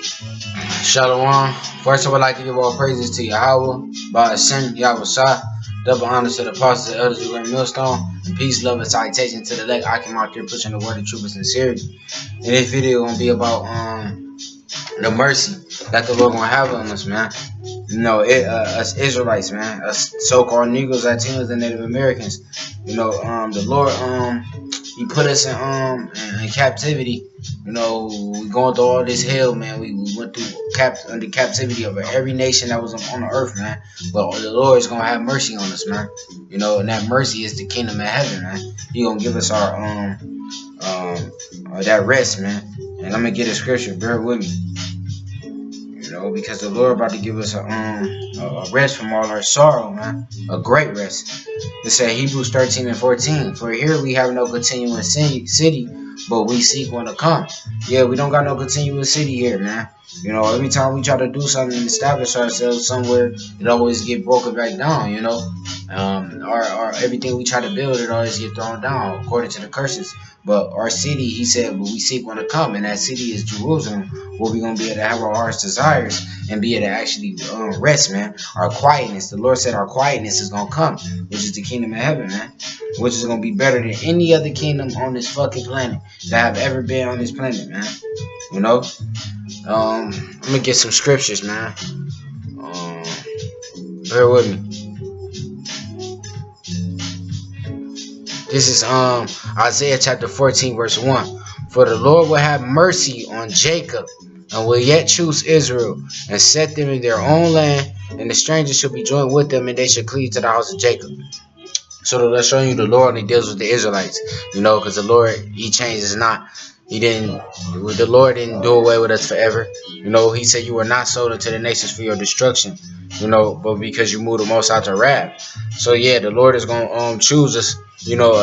Shalom. First, I would like to give all praises to Yahweh, by Hashem, Yahweh Shah. Double honors to the apostles and elders of Grand Millstone. And peace, love, and salutation to the elect. I came out here pushing the word of truth and sincerity. And this video gonna be about the mercy that the Lord gonna have on us, man. You know, us Israelites, man, us so-called Negroes, Latinos, and Native Americans. You know, the Lord, He put us in captivity. You know, we going through all this hell, man. We went through under captivity of every nation that was on the earth, man. But the Lord is gonna have mercy on us, man. You know, and that mercy is the kingdom of heaven, man. He gonna give us our that rest, man. And I'm gonna get a scripture. Bear with me. You know, because the Lord about to give us a rest from all our sorrow, man. A great rest. It said Hebrews 13:14. For here we have no continuous city, but we seek one to come. Yeah, we don't got no continuous city here, man. You know, every time we try to do something and establish ourselves somewhere, it always get broken back down. You know, our everything we try to build, it always get thrown down according to the curses. But our city, he said, but we seek one to come, and that city is Jerusalem, where we're gonna be able to have our heart's desires and be able to actually rest, man. Our quietness. The Lord said our quietness is gonna come, which is the kingdom of heaven, man. Which is gonna be better than any other kingdom on this fucking planet that have ever been on this planet, man. You know. I'm gonna get some scriptures, man. Bear with me. This is Isaiah chapter 14, verse 1. For the Lord will have mercy on Jacob, and will yet choose Israel, and set them in their own land, and the strangers shall be joined with them, and they shall cleave to the house of Jacob. So that's showing you the Lord, and he deals with the Israelites, you know, because the Lord, he changes not. The Lord didn't do away with us forever. You know, he said you were not sold into the nations for your destruction, you know, but because you moved the most out to wrath. So yeah, the Lord is gonna choose us, you know,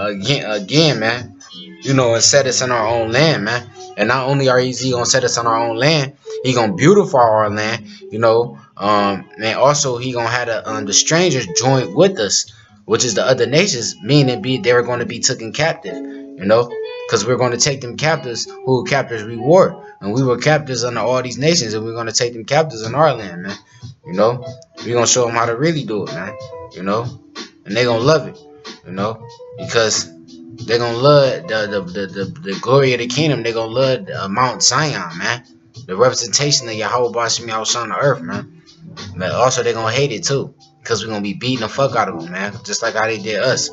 again, man, you know, and set us in our own land, man. And not only are he gonna set us on our own land, he gonna beautify our land, you know, and also he gonna have the strangers join with us, which is the other nations, meaning they were going to be taken captive, you know, because we're going to take them captives who captors we were, and we were captives under all these nations, and we're going to take them captives in our land, man. You know, we're going to show them how to really do it, man. You know, and they're going to love it, you know, because they're going to love the glory of the kingdom. They're going to love Mount Zion, man. The representation of Yahweh Bashim Yahushua on the earth, man. But also they're going to hate it too, because we're going to be beating the fuck out of them, man, just like how they did us.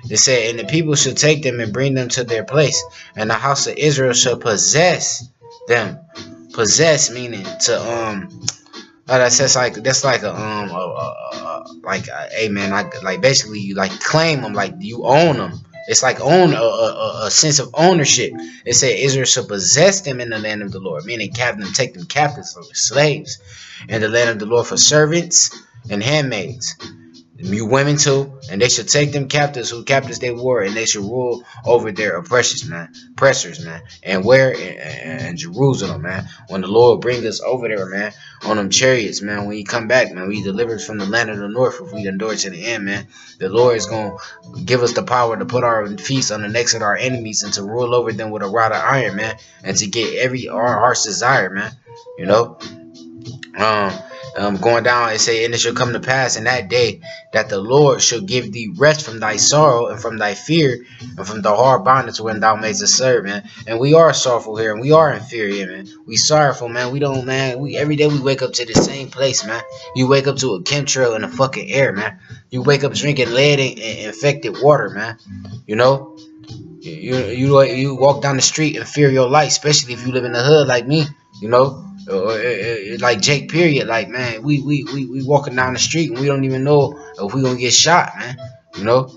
They said, and the people shall take them and bring them to their place, and the house of Israel shall possess them. Possess meaning to that's like hey man, like basically you like claim them, like you own them. It's like own a sense of ownership. It said Israel shall possess them in the land of the Lord, meaning take them captives for slaves, in the land of the Lord for servants and handmaids. You women too, and they should take them captives who captives they were, and they should rule over their oppressors, man. And where in Jerusalem, man. When the Lord bring us over there, man, on them chariots, man. When he come back, man, we delivered from the land of the north. If we endure to the end, man, the Lord is gonna give us the power to put our feet on the necks of our enemies and to rule over them with a rod of iron, man, and to get our heart's desire, man. You know. Going down and say, and it shall come to pass in that day that the Lord shall give thee rest from thy sorrow and from thy fear and from the hard bondage when thou mayest serve, man. And we are sorrowful here, and we are in fear here, man. We sorrowful, man. We don't, man. Every day we wake up to the same place, man. You wake up to a chemtrail in the fucking air, man. You wake up drinking lead and infected water, man. You know, you walk down the street and fear your life, especially if you live in the hood like me, you know. Like Jake period, like man, we walking down the street and we don't even know if we gonna get shot, man, you know.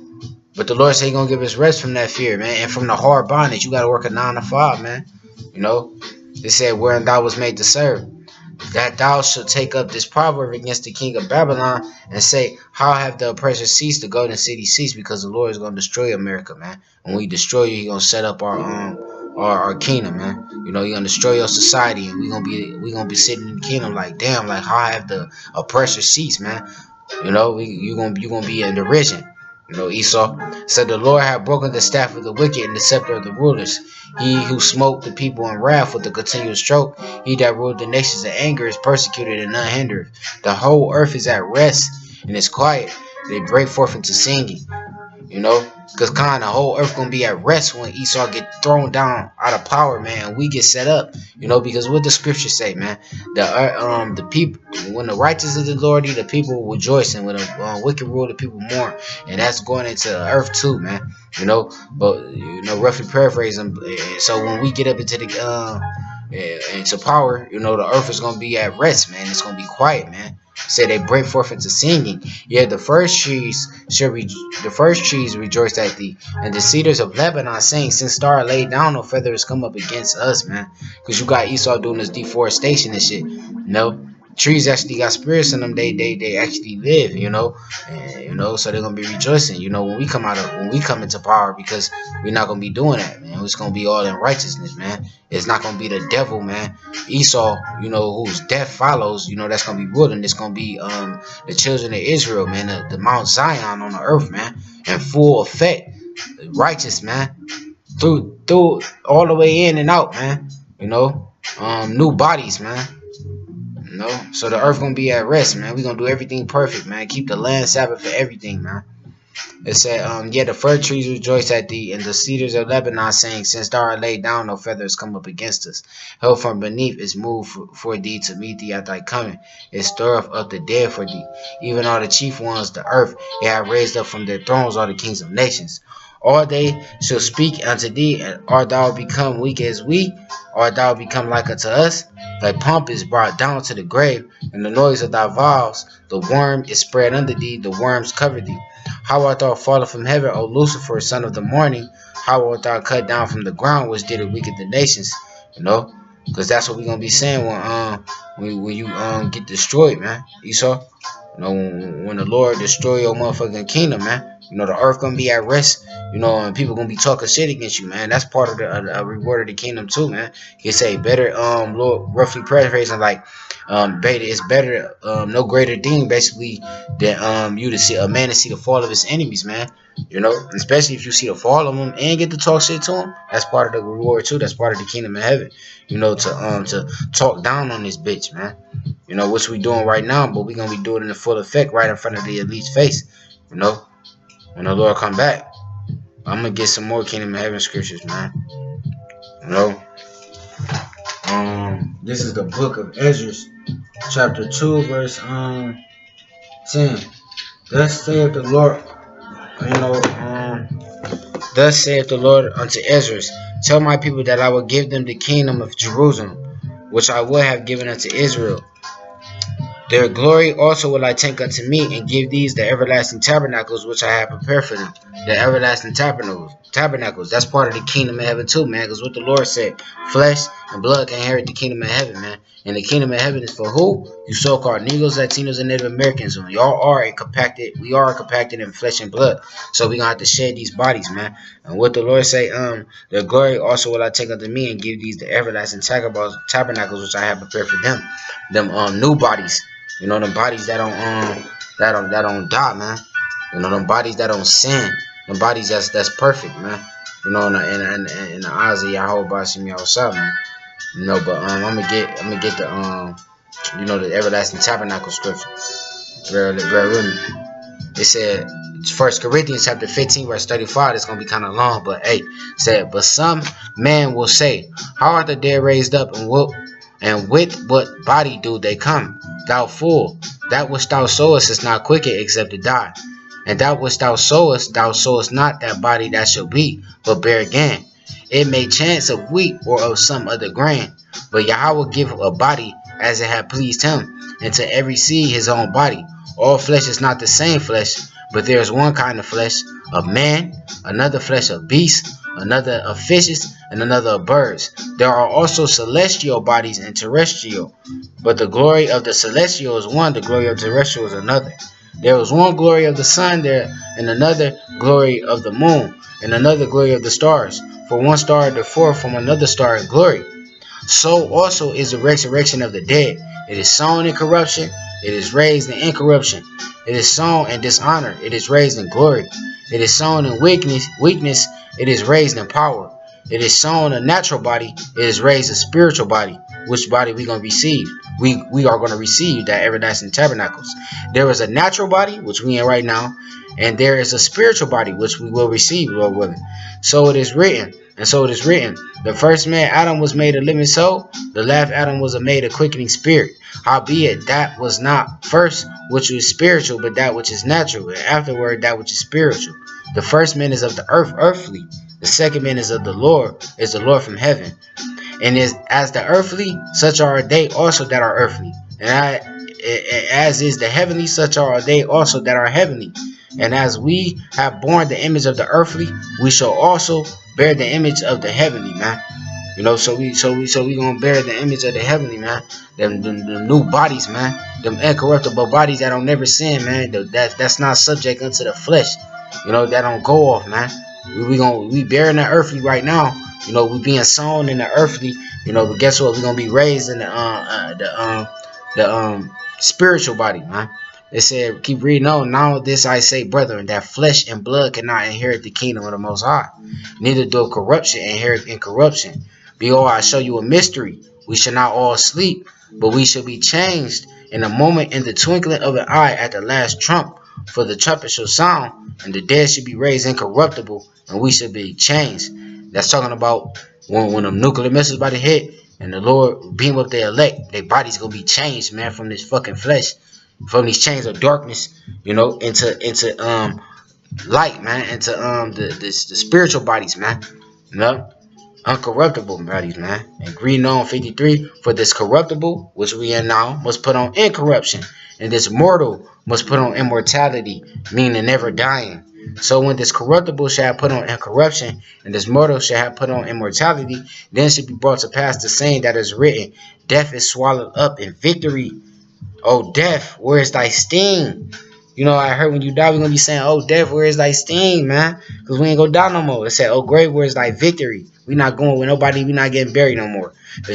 But the Lord said he gonna give us rest from that fear, man, and from the hard bondage. You gotta work a 9 to 5, man, you know. It said wherein thou was made to serve, that thou shalt take up this proverb against the king of Babylon and say, how have the oppressors ceased, the golden city ceased? Because the Lord is gonna destroy America, man. When we destroy you, he gonna set up our kingdom, man. You know, you're gonna destroy your society, and we gonna be sitting in the kingdom like, damn, like how have the oppressor ceased, man? You know, you gonna be in derision. You know, Esau said, the Lord had broken the staff of the wicked and the scepter of the rulers. He who smote the people in wrath with a continual stroke, he that ruled the nations in anger, is persecuted and unhindered. The whole earth is at rest and is quiet. They break forth into singing. You know, because the whole earth gonna be at rest when Esau get thrown down out of power, man. And we get set up, you know, because what the scriptures say, man, the people, when the righteous is the Lord, the people rejoice, and when the wicked rule, the people mourn, and that's going into the earth too, man. You know, but you know, roughly paraphrasing. So when we get up into the into power, you know, the earth is gonna be at rest, man. It's gonna be quiet, man. Say they break forth into singing. Yeah, the first trees rejoice at thee, and the cedars of Lebanon sing. Since star laid down, no feathers come up against us, man. Because you got Esau doing this deforestation and shit. You know, trees actually got spirits in them. They actually live. You know, and, you know, so they're gonna be rejoicing. You know, when we come into power, because we're not gonna be doing that, man. It's gonna be all in righteousness, man. It's not gonna be the devil, man. Esau, you know, whose death follows, you know, that's gonna be ruling. It's gonna be the children of Israel, man, the Mount Zion on the earth, man, in full effect, righteous, man, through all the way in and out, man. You know, new bodies, man. You know, so the earth gonna be at rest, man. We gonna do everything perfect, man. Keep the land Sabbath for everything, man. It said, yeah, the fir trees rejoice at thee, and the cedars of Lebanon saying, since thou art laid down, no feathers come up against us. Hell from beneath is moved for thee to meet thee at thy coming. It stirreth up the dead for thee. Even all the chief ones, the earth, it hath raised up from their thrones all the kings of nations. All they shall speak unto thee, and art thou become weak as we? Art thou become like unto us? Thy pomp is brought down to the grave, and the noise of thy vows, the worm is spread under thee, the worms cover thee. How art thou fallen from heaven, O Lucifer, son of the morning? How art thou cut down from the ground, which did it weaken the nations? You know, because that's what we're gonna be saying when you get destroyed, man. Esau, you know, when the Lord destroy your motherfucking kingdom, man. You know, the earth gonna be at rest. You know, and people gonna be talking shit against you, man. That's part of the reward of the kingdom too, man. He say better, Lord, roughly paraphrasing, like, it's better, no greater thing basically than you to see a man to see the fall of his enemies, man. You know, especially if you see the fall of them and get to talk shit to him. That's part of the reward too. That's part of the kingdom of heaven. You know, to talk down on this bitch, man. You know, which we doing right now, but we gonna be doing it in full effect right in front of the elite's face. You know, when the Lord come back, I'm gonna get some more kingdom of heaven scriptures, man. You know, this is the book of Ezra, chapter 2, verse 10. Thus saith the Lord, thus saith the Lord unto Ezra, tell my people that I will give them the kingdom of Jerusalem, which I would have given unto Israel. Their glory also will I take unto me, and give these the everlasting tabernacles which I have prepared for them. The everlasting tabernacles. That's part of the kingdom of heaven too, man. Because what the Lord said, flesh and blood can inherit the kingdom of heaven, man. And the kingdom of heaven is for who? You so-called Negroes, Latinos, and Native Americans. We are compacted in flesh and blood. So we gonna have to shed these bodies, man. And what the Lord say, their glory also will I take unto me, and give these the everlasting tabernacles which I have prepared for them. Them new bodies. You know, them bodies that don't die, man. You know, them bodies that don't sin. Them bodies that's perfect, man. You know, in the eyes of Yahweh Bashim Yahushua, man. You know, but I'm gonna get the you know, the everlasting tabernacle scripture. Bear with me. It said 1 Corinthians chapter 15 verse 35. It's gonna be kind of long, but hey, it said, but some man will say, how are the dead raised up, and with what body do they come? Thou fool, that which thou sowest is not quickened except to die. And that which thou sowest not that body that shall be, but bear again. It may chance of wheat or of some other grain. But Yahweh will give a body as it had pleased him, and to every seed his own body. All flesh is not the same flesh, but there is one kind of flesh of man, another flesh of beasts, another of fishes, and another of birds. There are also celestial bodies and terrestrial, but the glory of the celestial is one, the glory of the terrestrial is another. There was one glory of the sun there, and another glory of the moon, and another glory of the stars. For one star differeth from another star in glory. So also is the resurrection of the dead. It is sown in corruption, It is raised in incorruption. It is sown in dishonor. It is raised in glory. It is sown in weakness. It is raised in power. It is sown a natural body. It is raised a spiritual body. Which body we gonna receive? We are gonna receive that everlasting tabernacles. There is a natural body, which we in right now, and there is a spiritual body, which we will receive, Lord willing. So it is written, and so it is written. The first man, Adam, was made a living soul. The last Adam was made a quickening spirit. Howbeit, that was not first which is spiritual, but that which is natural, and afterward that which is spiritual. The first man is of the earth, earthly. The second man is of the Lord, is the Lord from heaven. And as the earthly, such are they also that are earthly. And as is the heavenly, such are they also that are heavenly. And as we have borne the image of the earthly, we shall also bear the image of the heavenly, man. You know, so we gonna bear the image of the heavenly, man. Them new bodies, man. Them incorruptible bodies that don't never sin, man. That's not subject unto the flesh. You know, that don't go off, man. We bearing the earthly right now. You know, we being sown in the earthly. You know, but guess what? We're gonna be raised in the spiritual body, man. It said, keep reading on. Now this I say, brethren, that flesh and blood cannot inherit the kingdom of the Most High. Neither do corruption inherit incorruption. Behold, I show you a mystery. We shall not all sleep, but we shall be changed in a moment, in the twinkling of an eye, at the last trump. For the trumpet shall sound, and the dead shall be raised incorruptible, and we shall be changed. That's talking about when them nuclear missiles about to hit, and the Lord beam up their elect, their bodies gonna be changed, man, from this fucking flesh, from these chains of darkness, you know, into light, man, into the spiritual bodies, man, you know, uncorruptible bodies, man. And reading on 53, for this corruptible, which we are now, must put on incorruption, and this mortal must put on immortality, meaning never dying. So when this corruptible shall have put on incorruption, and this mortal shall have put on immortality, then should be brought to pass the saying that is written, death is swallowed up in victory. Oh death, where is thy sting? You know, I heard when you die, we're going to be saying, oh death, where is thy sting, man? Because we ain't going to die no more. It said, oh grave, where is thy victory? We not going with nobody. We not getting buried no more. The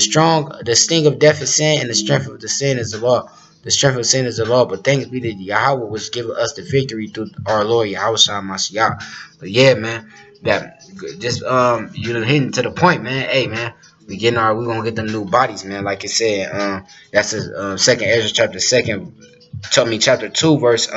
sting of death is sin, and the strength of the sin is the law. The strength of sin is the law, but thanks be to Yahweh, which giveth us the victory through our Lord Yahweh Shah Mashiach. But yeah, man, that just you know, hitting to the point, man. Hey, man, we gonna get them new bodies, man. Like it said, that's Second Ezra chapter 2, verse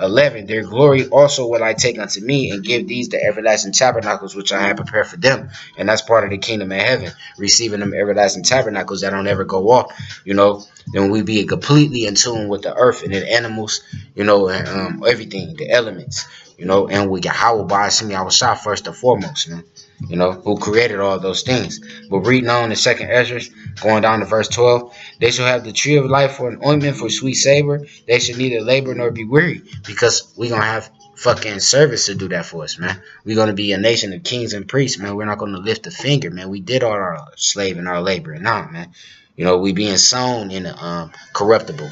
11. Their glory also will I take unto me, and give these the everlasting tabernacles which I have prepared for them. And that's part of the kingdom of heaven, receiving them everlasting tabernacles that don't ever go off. You know, then we be completely in tune with the earth and the animals, you know, and everything, the elements, you know, and we got Yahweh by Hashem Yahushua first and foremost, man. You know, who created all those things. But reading on in 2nd Ezra, going down to verse 12, they shall have the tree of life for an ointment for sweet savor. They shall neither labor nor be weary, because we gonna have fucking service to do that for us, man. We're gonna be a nation of kings and priests, man. We're not gonna lift a finger, man. We did all our slave and our labor, and now, man, you know, we being sown in the corruptible,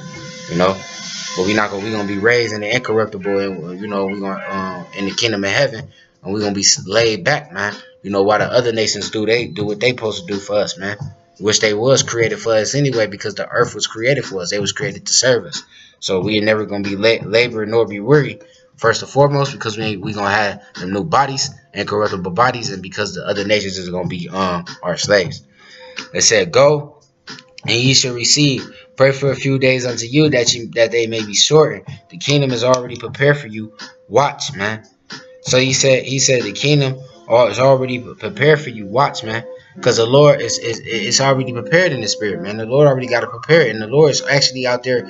you know. But we gonna be raised in the incorruptible, and you know, we gonna in the kingdom of heaven, and we're gonna be laid back, man. You know, while the other nations do what they supposed to do for us, man. Which they was created for us anyway, because the earth was created for us. They was created to serve us. So we ain't never gonna be labor nor be weary. First and foremost, because we gonna have them new bodies, incorruptible bodies, and because the other nations is gonna be our slaves. It said, go, and ye shall receive. Pray for a few days unto you, that they may be shortened. The kingdom is already prepared for you. Watch, man. So he said the kingdom is already prepared for you. Watch, man, because the Lord is already prepared in the spirit, man. The Lord already got it prepared, and the Lord is actually out there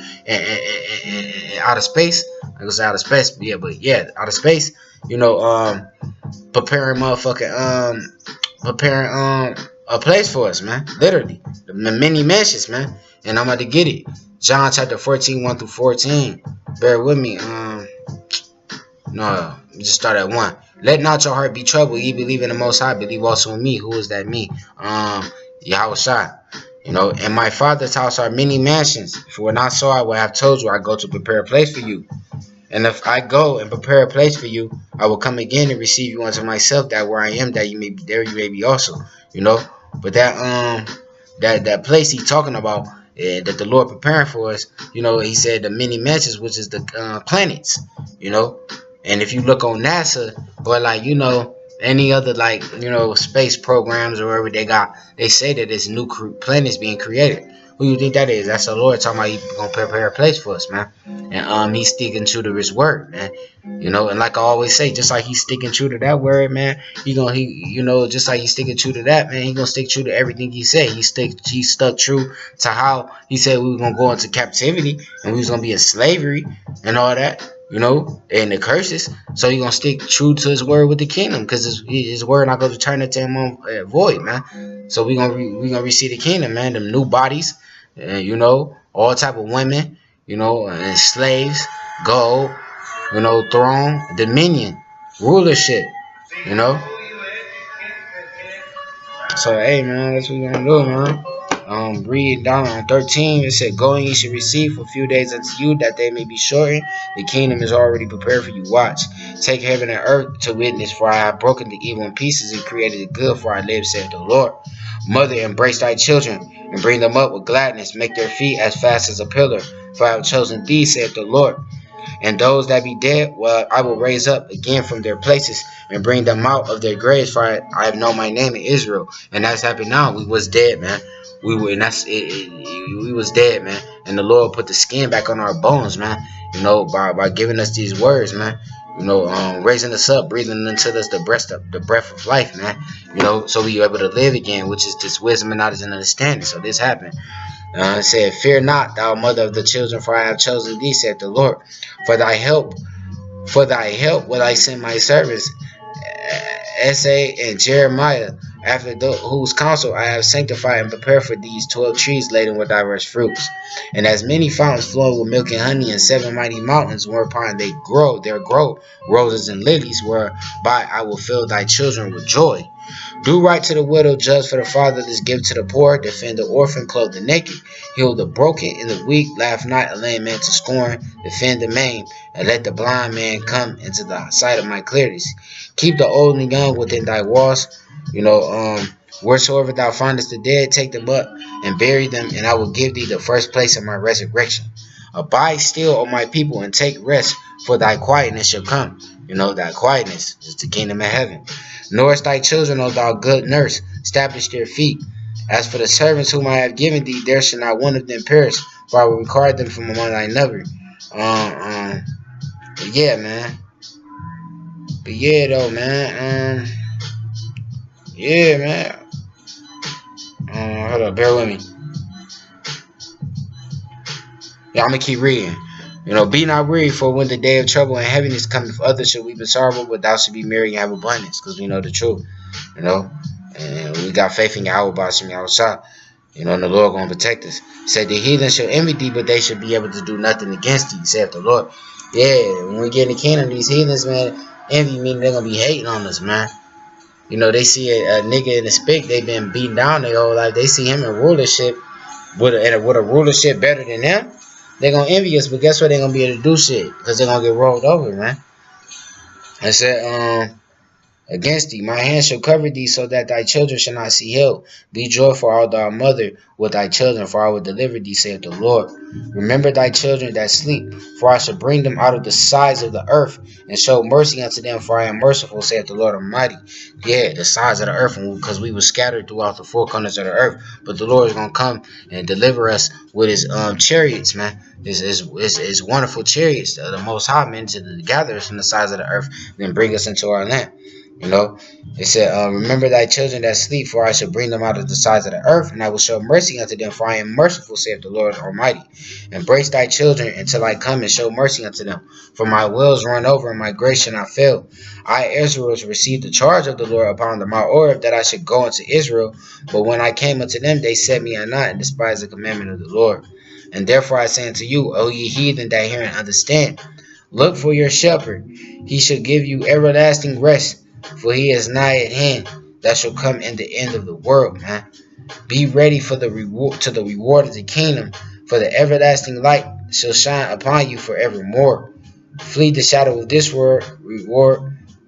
out of space. I was out of space, yeah, but yeah, out of space. You know, preparing a place for us, man. Literally, the many mansions, man. And I'm about to get it. John chapter 14, 1 through 14. Bear with me. No, just start at 1. Let not your heart be troubled. Ye believe in the Most High, believe also in me. Who is that me? Yahweh Shai. You know, in my Father's house are many mansions. If it were not so, I would have told you. I go to prepare a place for you. And if I go and prepare a place for you, I will come again and receive you unto myself, that where I am, that you may be there, you may be also. You know, but that place he's talking about that the Lord preparing for us. You know, he said the many mansions, which is the planets. You know, and if you look on NASA or like, you know, any other, like, you know, space programs or wherever they say that there's new planets being created. Who you think that is? That's the Lord talking about he gonna prepare a place for us, man. And he's sticking true to his word, man. You know, and like I always say, just like he's sticking true to that word, man, you know, just like he's sticking true to that, man, he gonna stick true to everything he said. He stuck true to how he said we were gonna go into captivity and we was gonna be in slavery and all that. You know, and the curses. So he gonna stick true to his word with the kingdom, because his word not gonna turn it to him void, man. So we gonna receive the kingdom, man. Them new bodies, you know, all type of women, you know, and slaves, gold, you know, throne, dominion, rulership, you know. So hey, man, that's what we gonna do, man. Read down on 13, it said, "Go and ye should receive for a few days unto you, that they may be shortened. The kingdom is already prepared for you. Watch. Take heaven and earth to witness, for I have broken the evil in pieces and created the good, for I live, saith the Lord. Mother, embrace thy children, and bring them up with gladness. Make their feet as fast as a pillar, for I have chosen thee, saith the Lord. And those that be dead, well, I will raise up again from their places and bring them out of their graves, for I have known my name in Israel." And that's happened now. We was dead, man. We were, and we was dead, man. And the Lord put the skin back on our bones, man. You know, by giving us these words, man. You know, raising us up, breathing into us the breath of life, man. You know, so we are able to live again, which is this wisdom and knowledge and understanding. So this happened. It said, "Fear not, thou mother of the children, for I have chosen thee, said the Lord. For thy help will I send my servants, Esai and Jeremiah, after whose counsel I have sanctified and prepared for these 12 trees laden with diverse fruits, and as many fountains flowing with milk and honey, and 7 mighty mountains whereupon there grow roses and lilies, whereby I will fill thy children with joy. Do right to the widow, judge for the fatherless, give to the poor, defend the orphan, clothe the naked, heal the broken and the weak, laugh not a lame man to scorn, defend the maimed, and let the blind man come into the sight of my clearness. Keep the old and young within thy walls. You know, wheresoever thou findest the dead, take them up and bury them, and I will give thee the first place of my resurrection. Abide still, O my people, and take rest, for thy quietness shall come." You know, that quietness is the kingdom of heaven. "Nourish thy children, O thou good nurse, establish their feet. As for the servants whom I have given thee, there shall not one of them perish, for I will require them from among thy number." But yeah, man. But yeah, though, man. Yeah, man. Hold up, bear with me. Yeah, I'm gonna keep reading. You know, "Be not weary, for when the day of trouble and heaviness cometh, others shall weep and sorrow, but thou shalt be merry and have abundance," because we know the truth. You know, and we got faith in Yahweh Bashim Yahushua. You know, and the Lord gonna protect us. He said, "The heathen shall envy thee, but they shall be able to do nothing against thee," saith the Lord. Yeah, when we get in the kingdom, these heathens, man, envy meaning they're gonna be hating on us, man. You know, they see a nigga in the spick, they've been beaten down their whole life. They see him in rulership with a rulership better than them. They're gonna envy us, but guess what? They're gonna be able to do shit because they're gonna get rolled over, man. I said, "Against thee, my hand shall cover thee, so that thy children shall not see ill. Be joyful, all thy mother, with thy children, for I will deliver thee, saith the Lord. Remember thy children that sleep, for I shall bring them out of the sides of the earth, and show mercy unto them, for I am merciful, saith the Lord Almighty." Yeah, the sides of the earth, because we were scattered throughout the 4 corners of the earth. But the Lord is gonna come and deliver us with his chariots, man. His wonderful chariots, the Most High, men, to gather us from the sides of the earth, and then bring us into our land. You know, it said, "Remember thy children that sleep, for I shall bring them out of the sides of the earth, and I will show mercy unto them, for I am merciful, saith the Lord Almighty. Embrace thy children until I come and show mercy unto them, for my wells run over, and my grace shall not fail. I, Israel, received the charge of the Lord upon the Mount Oreb, that I should go unto Israel, but when I came unto them, they set me at naught, and despised the commandment of the Lord. And therefore I say unto you, O ye heathen that hear and understand, look for your shepherd, he shall give you everlasting rest, for he is nigh at hand, that shall come in the end of the world," man. "Be ready for the reward of the kingdom, for the everlasting light shall shine upon you forevermore. Flee the shadow of this world,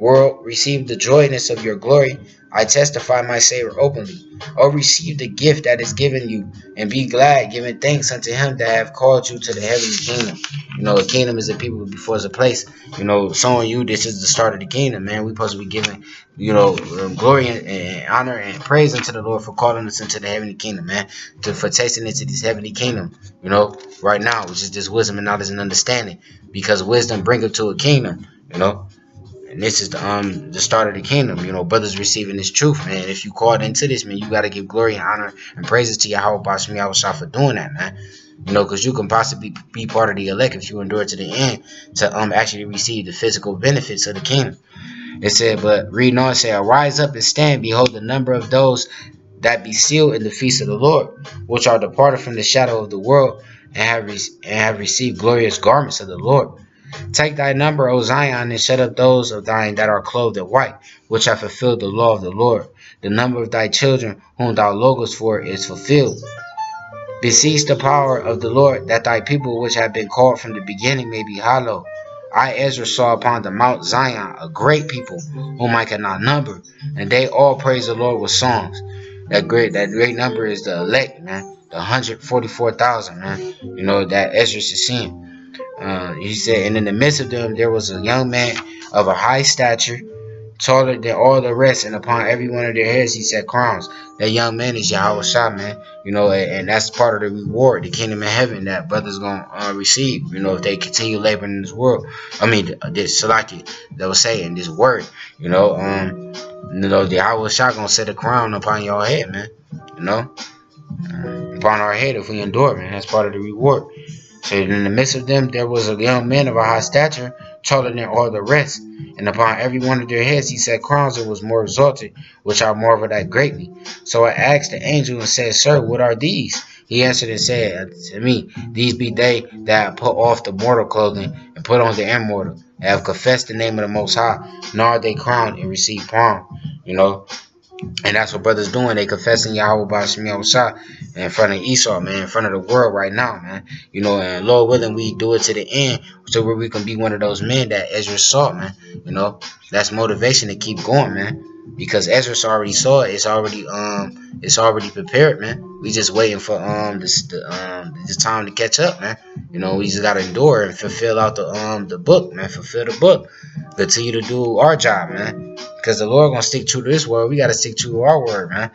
world, receive the joyness of your glory. I testify my Savior openly. O receive the gift that is given you, and be glad, giving thanks unto him that have called you to the heavenly kingdom. You know, the kingdom is a people before it's a place. You know, showing you this is the start of the kingdom, man. We supposed to be giving, you know, glory and honor and praise unto the Lord for calling us into the heavenly kingdom, man. For tasting into this heavenly kingdom, you know, right now, which is this wisdom and knowledge and understanding. Because wisdom bringeth to a kingdom, you know. And this is the start of the kingdom, you know, brothers receiving this truth, man. If you called into this, man, you got to give glory and honor and praises to Yahweh Bashmi Yahushua for doing that, man. You know, because you can possibly be part of the elect if you endure to the end to actually receive the physical benefits of the kingdom. It said, but reading on, it said, arise up and stand, behold the number of those that be sealed in the feast of the Lord, which are departed from the shadow of the world, and have received glorious garments of the Lord. Take thy number, O Zion, and shut up those of thine that are clothed in white, which have fulfilled the law of the Lord. The number of thy children, whom thou longest for, is fulfilled. Beseech the power of the Lord, that thy people which have been called from the beginning may be hallowed. I, Ezra, saw upon the Mount Zion a great people, whom I cannot number, and they all praise the Lord with songs. That great number is the elect, man. The 144,000, man. You know, that Ezra is seeing. He said, and in the midst of them there was a young man of a high stature, taller than all the rest, and upon every one of their heads he set crowns. That young man is Yahweh Shah, man. You know, and that's part of the reward, the kingdom of heaven that brothers gonna receive. You know, if they continue laboring in this world. I mean, this Salaki that was saying this word. You know, the Yahweh Shah gonna set a crown upon your head, man. You know, upon our head if we endure, man. That's part of the reward. So in the midst of them there was a young man of a high stature, taller than all the rest, and upon every one of their heads he set crowns and was more exalted, which I marveled at greatly. So I asked the angel and said, Sir, what are these? He answered and said to me, These be they that put off the mortal clothing and put on the immortal, and have confessed the name of the Most High, nor are they crowned and receive palm. You know, and that's what brothers doing. They confessing Yahweh by Shemiel Shah in front of Esau, man, in front of the world right now, man. You know, and Lord willing, we do it to the end, so where we can be one of those men that Ezra saw, man. You know, that's motivation to keep going, man. Because Ezra already saw it. It's already prepared, man. We just waiting for this time to catch up, man. You know, we just gotta endure and fulfill out the book, man. Fulfill the book. Continue to do our job, man. Because the Lord gonna stick true to this word. We gotta stick true to our word, man.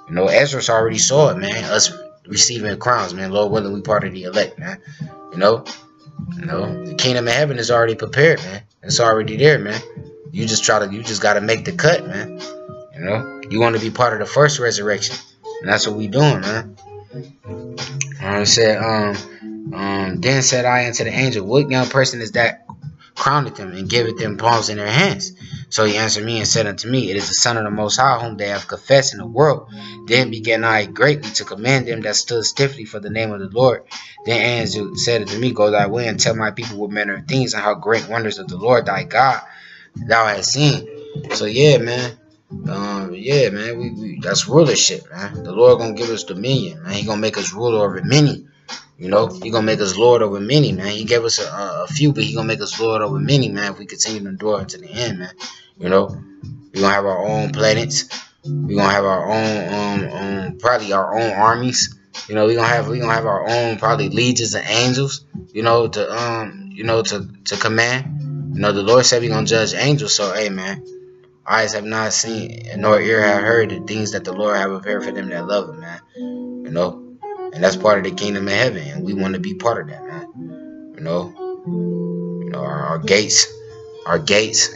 You know, Ezra already saw it, man. Us receiving crowns, man. Lord willing, we part of the elect, man. You know, the kingdom of heaven is already prepared, man. It's already there, man. You just gotta make the cut, man. You know, you want to be part of the first resurrection, and that's what we doing, man. It said, then said I unto the angel, what young person is that crowned them and giveth them palms in their hands? So he answered me and said unto me, it is the Son of the Most High, whom they have confessed in the world. Then began I greatly to command them that stood stiffly for the name of the Lord. Then angel said unto me, go thy way and tell my people what manner of things and how great wonders of the Lord thy God thou hast seen. So yeah, man. We that's rulership, man. The Lord gonna give us dominion, man. He gonna make us ruler over many. You know, he gonna make us Lord over many, man. He gave us a few, but he gonna make us Lord over many, man. If we continue to endure unto the end, man. You know, we gonna have our own planets. We gonna have our own, probably our own armies. You know, we gonna have our own probably legions of angels. You know, to command. You know, the Lord said we gonna judge angels. So, hey, man, eyes have not seen, nor ear have heard the things that the Lord have prepared for them that love him, man. You know, and that's part of the kingdom of heaven, and we want to be part of that, man. You know, our gates.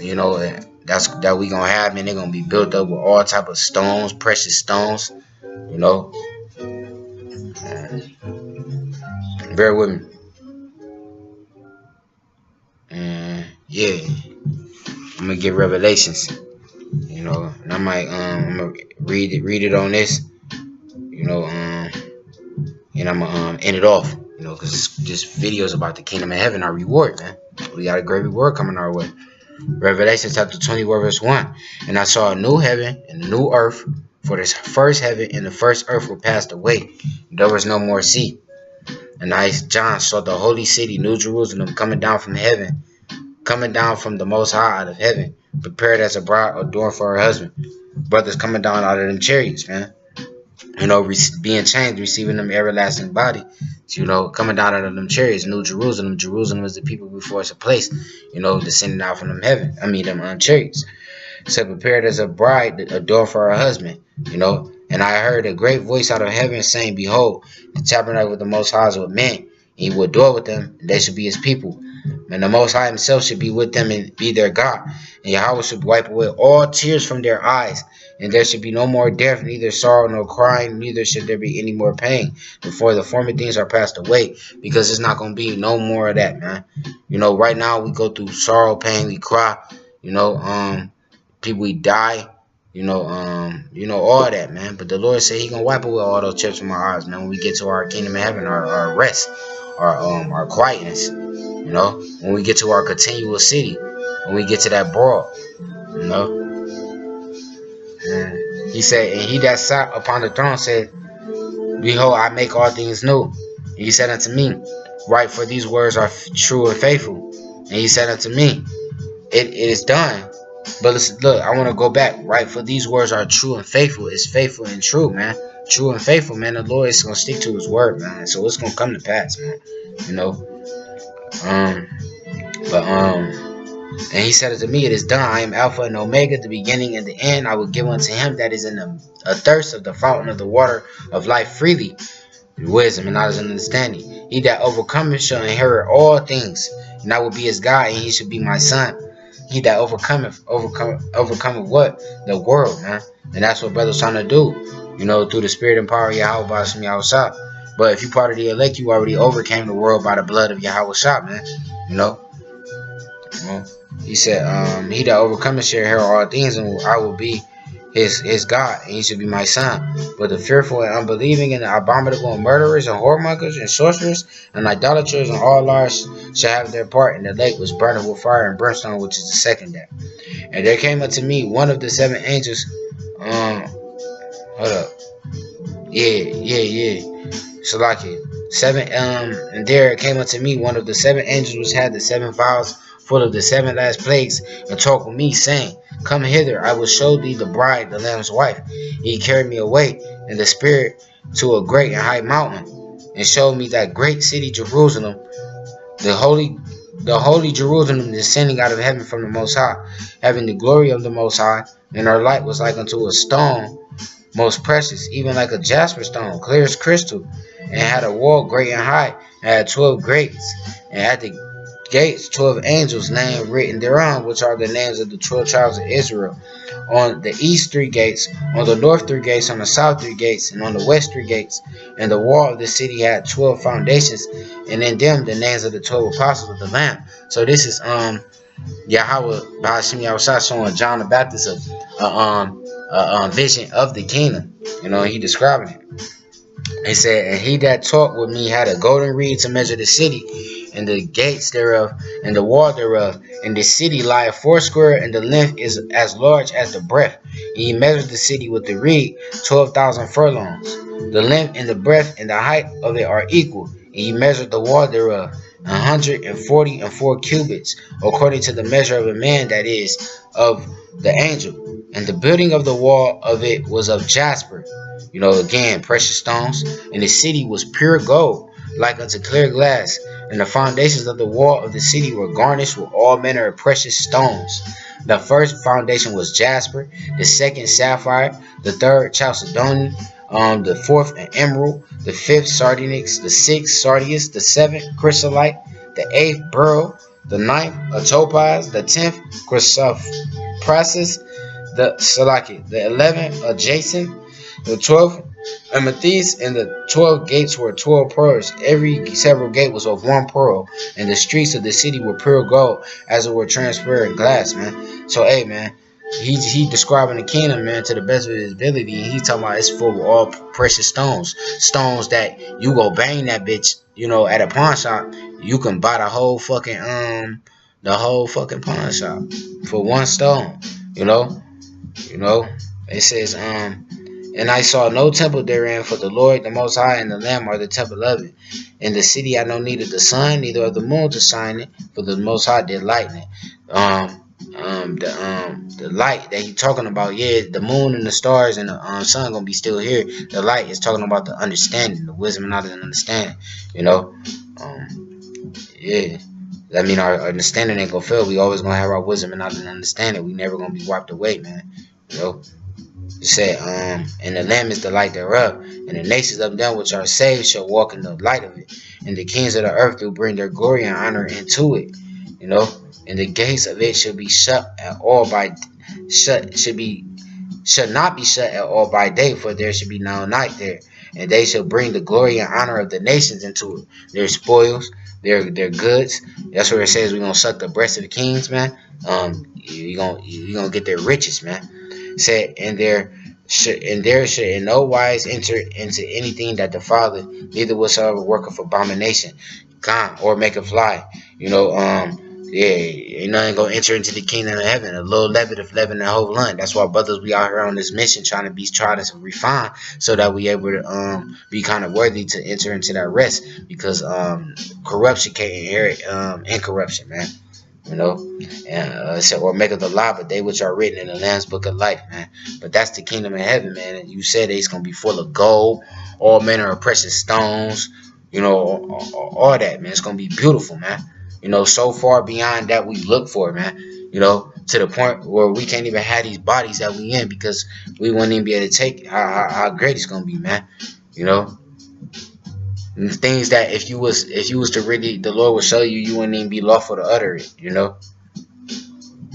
You know, that we gonna have, man. They're gonna be built up with all type of stones, precious stones. You know, bear with me. Yeah, I'm gonna get Revelations, you know, and I might I'm gonna read it on this, you know, and I'm gonna end it off, you know, because this video is about the kingdom of heaven, our reward, man. We got a great reward coming our way. Revelation chapter 20, verse 1. And I saw a new heaven and a new earth, for this first heaven and the first earth were passed away. There was no more sea. And I, John, saw the holy city, New Jerusalem, coming down from heaven, coming down from the Most High out of heaven, prepared as a bride adorned for her husband. Brothers coming down out of them chariots, man. You know, being changed, receiving them everlasting body. You know, coming down out of them chariots, New Jerusalem. Jerusalem is the people before it's a place. You know, descending out from them heaven. I mean, them chariots. So prepared as a bride adorned for her husband. You know, and I heard a great voice out of heaven saying, "Behold, the tabernacle with the Most High is with men. He will dwell with them, and they shall be his people. And the Most High himself should be with them and be their God. And Yahweh should wipe away all tears from their eyes. And there should be no more death, neither sorrow nor crying, neither should there be any more pain. Before the former things are passed away." Because it's not going to be no more of that, man. You know, right now we go through sorrow, pain, we cry. You know, people, we die. You know, all that, man. But the Lord said he gonna wipe away all those tears from our eyes, man, when we get to our kingdom of heaven, our rest, our quietness. You know, when we get to our continual city, when we get to that broad, you know. And he said, and he that sat upon the throne said, "Behold, I make all things new." And he said unto me, "Write, for these words are true and faithful." And he said unto me, it is done. But listen, look, I want to go back, right? For these words are true and faithful. It's faithful and true, man. True and faithful, man. The Lord is going to stick to his word, man. So it's going to come to pass, man. You know. And he said unto me, "It is done. I am Alpha and Omega, the beginning and the end. I will give unto him that is in a thirst of the fountain of the water of life freely, wisdom and knowledge and understanding. He that overcometh shall inherit all things, and I will be his God, and he shall be my son. He that overcometh what? The world, man." And that's what brothers trying to do, you know, through the spirit and power of Yahweh Bashim Yahushua. But if you part of the elect, you already overcame the world by the blood of Yahushua, man. You know. He said, he that overcometh shall inherit all things, and I will be his God, and he should be my son. But the fearful and unbelieving and the abominable and murderers and whoremongers and sorcerers and idolaters and all liars shall have their part in the lake which burneth with fire and brimstone, which is the second death. And there came unto me one of the seven angels. Hold up. Salaki. And there came unto me one of the seven angels which had the seven vials full of the seven last plagues, and talked with me, saying, "Come hither, I will show thee the bride, the Lamb's wife." He carried me away in the spirit to a great and high mountain, and showed me that great city Jerusalem, the holy Jerusalem, descending out of heaven from the Most High, having the glory of the Most High, and her light was like unto a stone most precious, even like a jasper stone, clear as crystal, and had a wall great and high, and had 12 gates, and at the gates 12 angels' names written thereon, which are the names of the 12 tribes of Israel. On the east 3 gates, on the north 3 gates, on the south 3 gates, and on the west 3 gates. And the wall of the city had 12 foundations, and in them the names of the 12 apostles of the Lamb. So this is Yahweh Bashim Yahushua showing John the Baptist a vision of the kingdom. You know, he describing it. He said, "And he that talked with me had a golden reed to measure the city, and the gates thereof, and the wall thereof. And the city lieth foursquare, and the length is as large as the breadth. And he measured the city with the reed, 12,000 furlongs. The length and the breadth and the height of it are equal. And he measured the wall thereof, 144 cubits, according to the measure of a man, that is, of the angel. And the building of the wall of it was of jasper." You know, again, precious stones. "And the city was pure gold, like unto clear glass. And the foundations of the wall of the city were garnished with all manner of precious stones. The first foundation was jasper, the second sapphire, the third chalcedony, the fourth an emerald, the fifth sardonyx, the sixth sardius, the seventh chrysolite, the eighth beryl, the ninth a topaz, the 10th chrysoprasus, the 11th a jacinth, the 12th amethyst, and the 12 gates were 12 pearls. Every several gate was of 1 pearl, and the streets of the city were pure gold, as it were transparent glass, man." So, hey, man, he describing the kingdom, man, to the best of his ability, and he talking about it's full of all precious stones that you go bang that bitch, you know, at a pawn shop. You can buy the whole fucking pawn shop for 1 stone. You know, it says And I saw no temple therein, for the Lord, the Most High, and the Lamb are the temple of it. In the city I know neither the sun, neither of the moon to shine it, for the Most High did lighten it. The light that he's talking about, yeah, the moon and the stars and the sun gonna be still here. The light is talking about the understanding, the wisdom and knowledge and understanding. Yeah. I mean, our understanding ain't gonna fail. We always gonna have our wisdom and knowledge and understanding. We never gonna be wiped away, man. It said, and the Lamb is the light thereof, and the nations of them which are saved shall walk in the light of it, and the kings of the earth do bring their glory and honor into it. And the gates of it shall be shut at all by should not be shut at all by day, for there should be no night there. And they shall bring the glory and honor of the nations into it. Their spoils, their goods. That's where it says we're gonna suck the breast of the kings, man. You're gonna get their riches, man. Said, and there should in no wise enter into anything that defileth, neither whatsoever worketh abomination, gone or make a fly. Ain't nothing gonna enter into the kingdom of heaven. A little leaven of leaven the whole lump. That's why, brothers, we out here on this mission trying to refine, so that we able to be kind of worthy to enter into that rest, because corruption can't inherit incorruption, man. Or make of the law, but they which are written in the Lamb's book of life, man. But that's the kingdom of heaven, man. And you said it's gonna be full of gold, all manner of precious stones, all that, man. It's gonna be beautiful, man. So far beyond that we look for, man. To the point where we can't even have these bodies that we in, because we wouldn't even be able to take how great it's gonna be, man. And things that if you was to really, the Lord will show you, you wouldn't even be lawful to utter it.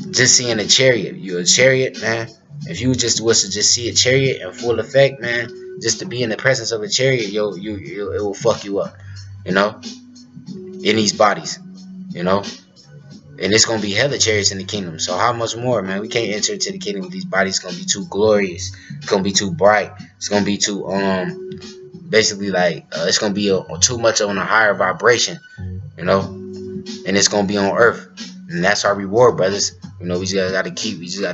Just seeing a chariot, man. If you was to just see a chariot in full effect, man, just to be in the presence of a chariot, it will fuck you up, in these bodies, and it's gonna be hella chariots in the kingdom. So how much more, man? We can't enter into the kingdom with these bodies. It's gonna be too glorious. It's gonna be too bright. It's gonna be too basically like it's gonna be too much on a higher vibration, and it's gonna be on earth, and that's our reward, brothers. We just gotta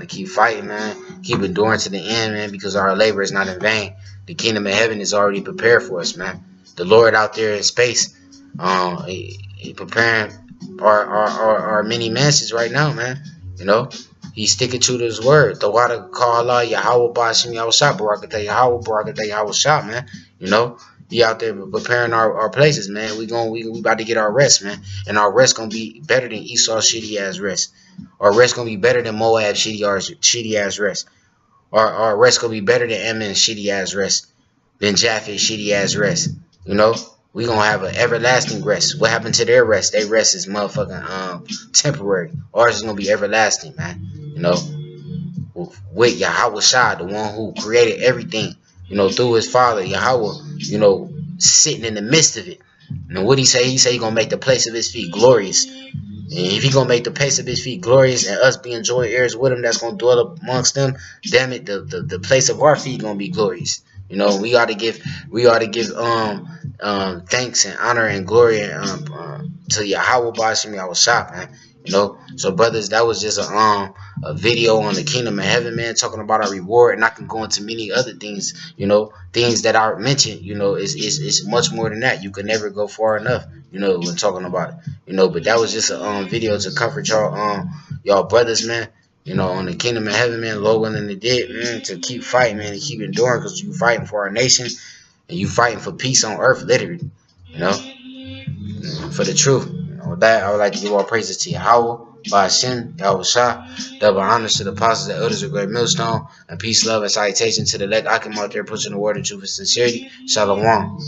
keep fighting, man. Keep enduring to the end, man, because our labor is not in vain. The kingdom of heaven is already prepared for us, man. The Lord out there in space, he preparing our many mansions right now, man. He's sticking true to his word. The water call Allah Yahweh Bashim Yahushua Barakatah Yahweh Barakatah Yahushua, man. He out there preparing our places, man. We about to get our rest, man. And our rest gonna be better than Esau's shitty ass rest. Our rest gonna be better than Moab's shitty ass rest. Our rest gonna be better than Ammon's shitty ass rest. Than Japheth's shitty ass rest. We gonna have an everlasting rest. What happened to their rest? Their rest is motherfucking temporary. Ours is gonna be everlasting, man. With Yahweh Shah, the one who created everything, through his father, Yahweh, sitting in the midst of it. And what he say? He say he gonna make the place of his feet glorious. And if he gonna make the place of his feet glorious, and us being joint heirs with him, that's gonna dwell amongst them, damn it, the place of our feet gonna be glorious. We ought to give thanks and honor and glory to Yahweh Bashim Yahushua, man. So brothers, that was just a video on the kingdom of heaven, man, talking about our reward. And I can go into many other things, things that I mentioned, it's much more than that. You can never go far enough, when talking about it, but that was just a video to comfort y'all brothers, man, on the kingdom of heaven, man. Lord willing to did, man, to keep fighting, man, and keep enduring, because you fighting for our nation, and you fighting for peace on earth, literally, for the truth. With that, I would like to give all praises to Yahweh, Ba'ashem, Yahushua, double honors to the apostles and elders of Great Millstone, and peace, love, and salutation to the elect. I come out there pushing the word of truth and sincerity. Shalom.